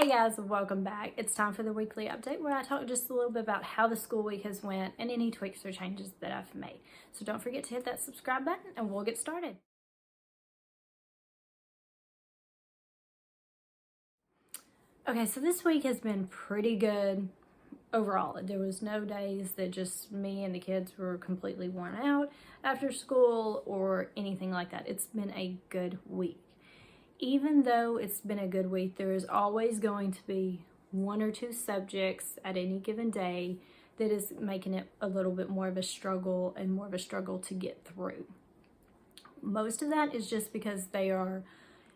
Hey guys, welcome back. It's time for the weekly update where I talk just a little bit about how the school week has went and any tweaks or changes that I've made. So don't forget to hit that subscribe button and we'll get started. Okay, so this week has been pretty good overall. There was no days that just me and the kids were completely worn out after school or anything like that. It's been a good week. Even though it's been a good week, there is always going to be one or two subjects at any given day that is making it a little bit more of a struggle and more of a struggle to get through. Most of that is just because they are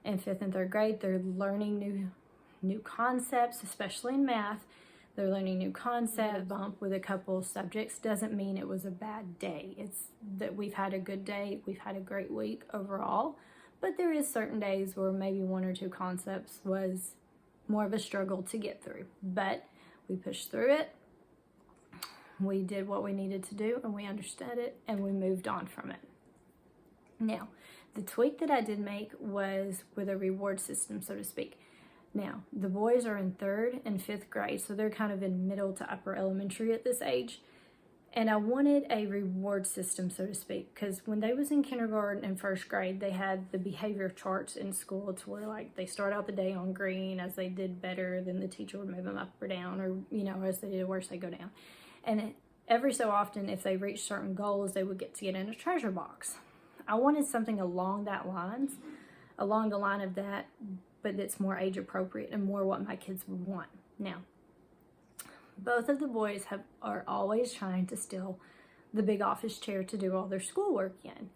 in 5th and 3rd grade. They're learning new concepts, especially in math. They're learning new concepts. A bump with a couple of subjects doesn't mean it was a bad day. It's that we've had a good day. We've had a great week overall. But there is certain days where maybe one or two concepts was more of a struggle to get through. But we pushed through it. We did what we needed to do and we understood it and we moved on from it. Now, the tweak that I did make was with a reward system, so to speak. Now, the boys are in 3rd and 5th grade, so they're kind of in middle to upper elementary at this age. And I wanted a reward system, so to speak, because when they was in kindergarten and 1st grade, they had the behavior charts in school to where like they start out the day on green. As they did better, then the teacher would move them up or down, or as they did worse, they go down. And every so often, if they reached certain goals, they would get to get in a treasure box. I wanted something along the line of that, but that's more age appropriate and more what my kids would want. Now, both of the boys are always trying to steal the big office chair to do all their schoolwork in.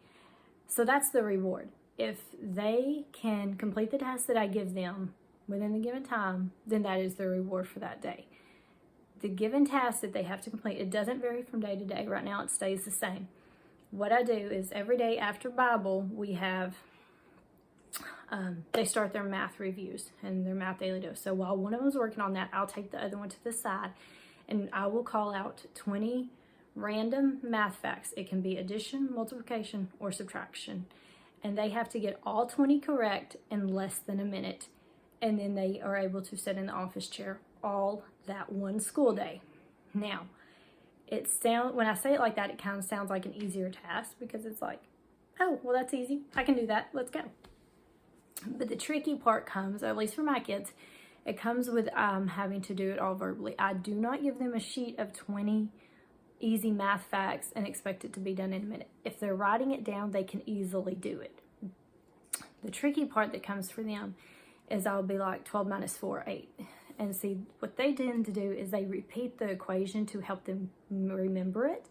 So that's the reward. If they can complete the task that I give them within the given time, then that is the reward for that day. The given task that they have to complete, it doesn't vary from day to day. Right now it stays the same. What I do is every day after Bible, we have they start their math reviews and their math daily dose. So while one of them is working on that, I'll take the other one to the side and I will call out 20 random math facts. It can be addition, multiplication, or subtraction. And they have to get all 20 correct in less than a minute. And then they are able to sit in the office chair all that one school day. Now, when I say it like that, it kind of sounds like an easier task because it's like, oh, well, that's easy. I can do that. Let's go. But the tricky part comes, at least for my kids, it comes with having to do it all verbally. I do not give them a sheet of 20 easy math facts and expect it to be done in a minute. If they're writing it down, they can easily do it. The tricky part that comes for them is I'll be like 12 minus 4, 8. And see, what they tend to do is they repeat the equation to help them remember it.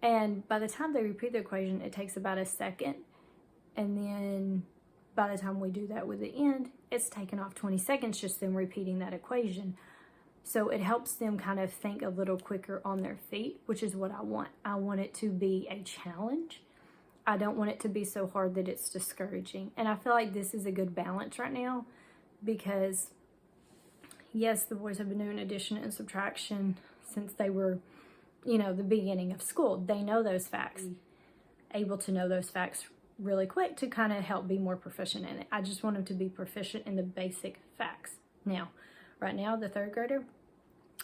And by the time they repeat the equation, it takes about a second. And then by the time we do that with the end, it's taken off 20 seconds just them repeating that equation. So it helps them kind of think a little quicker on their feet, which is what I want. I want it to be a challenge. I don't want it to be so hard that it's discouraging. And I feel like this is a good balance right now because, yes, the boys have been doing addition and subtraction since they were, the beginning of school. They know those facts, able to know those facts really quick to kind of help be more proficient in it. I just want them to be proficient in the basic facts. Now, right now, the 3rd grader,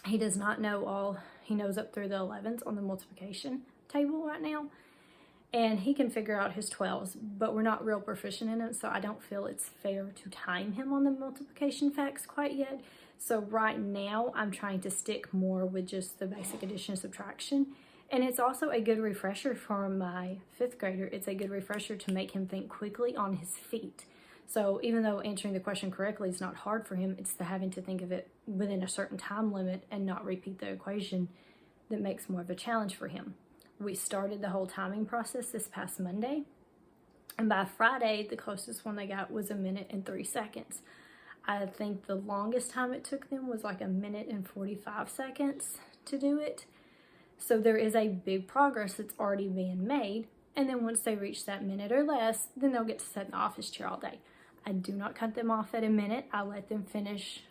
he does not know all. He knows up through the 11s on the multiplication table right now. And he can figure out his 12s, but we're not real proficient in it, so I don't feel it's fair to time him on the multiplication facts quite yet. So right now, I'm trying to stick more with just the basic addition and subtraction. And it's also a good refresher for my 5th grader. It's a good refresher to make him think quickly on his feet. So even though answering the question correctly is not hard for him, it's the having to think of it within a certain time limit and not repeat the equation that makes more of a challenge for him. We started the whole timing process this past Monday. And by Friday, the closest one they got was 1 minute and 3 seconds. I think the longest time it took them was like 1 minute and 45 seconds to do it. So there is a big progress that's already being made. And then once they reach that minute or less, then they'll get to sit in the office chair all day. I do not cut them off at 1 minute. I let them finish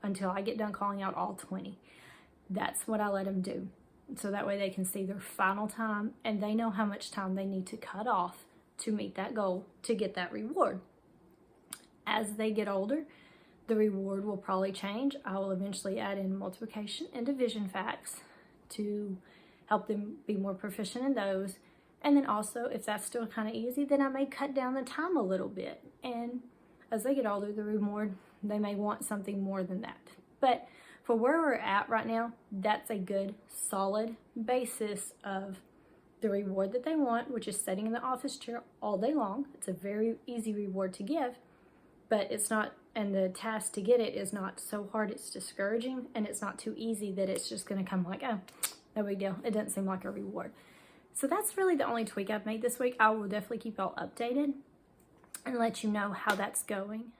until I get done calling out all 20. That's what I let them do. So that way they can see their final time and they know how much time they need to cut off to meet that goal to get that reward. As they get older, the reward will probably change. I will eventually add in multiplication and division facts to help them be more proficient in those. And then also, if that's still kind of easy, then I may cut down the time a little bit. And as they get older, the reward, they may want something more than that. But for where we're at right now, that's a good, solid basis of the reward that they want, which is sitting in the office chair all day long. It's a very easy reward to give, but it's not, and the task to get it is not so hard it's discouraging, and it's not too easy that it's just going to come like, oh, no big deal. It doesn't seem like a reward. So that's really the only tweak I've made this week. I will definitely keep y'all updated and let you know how that's going.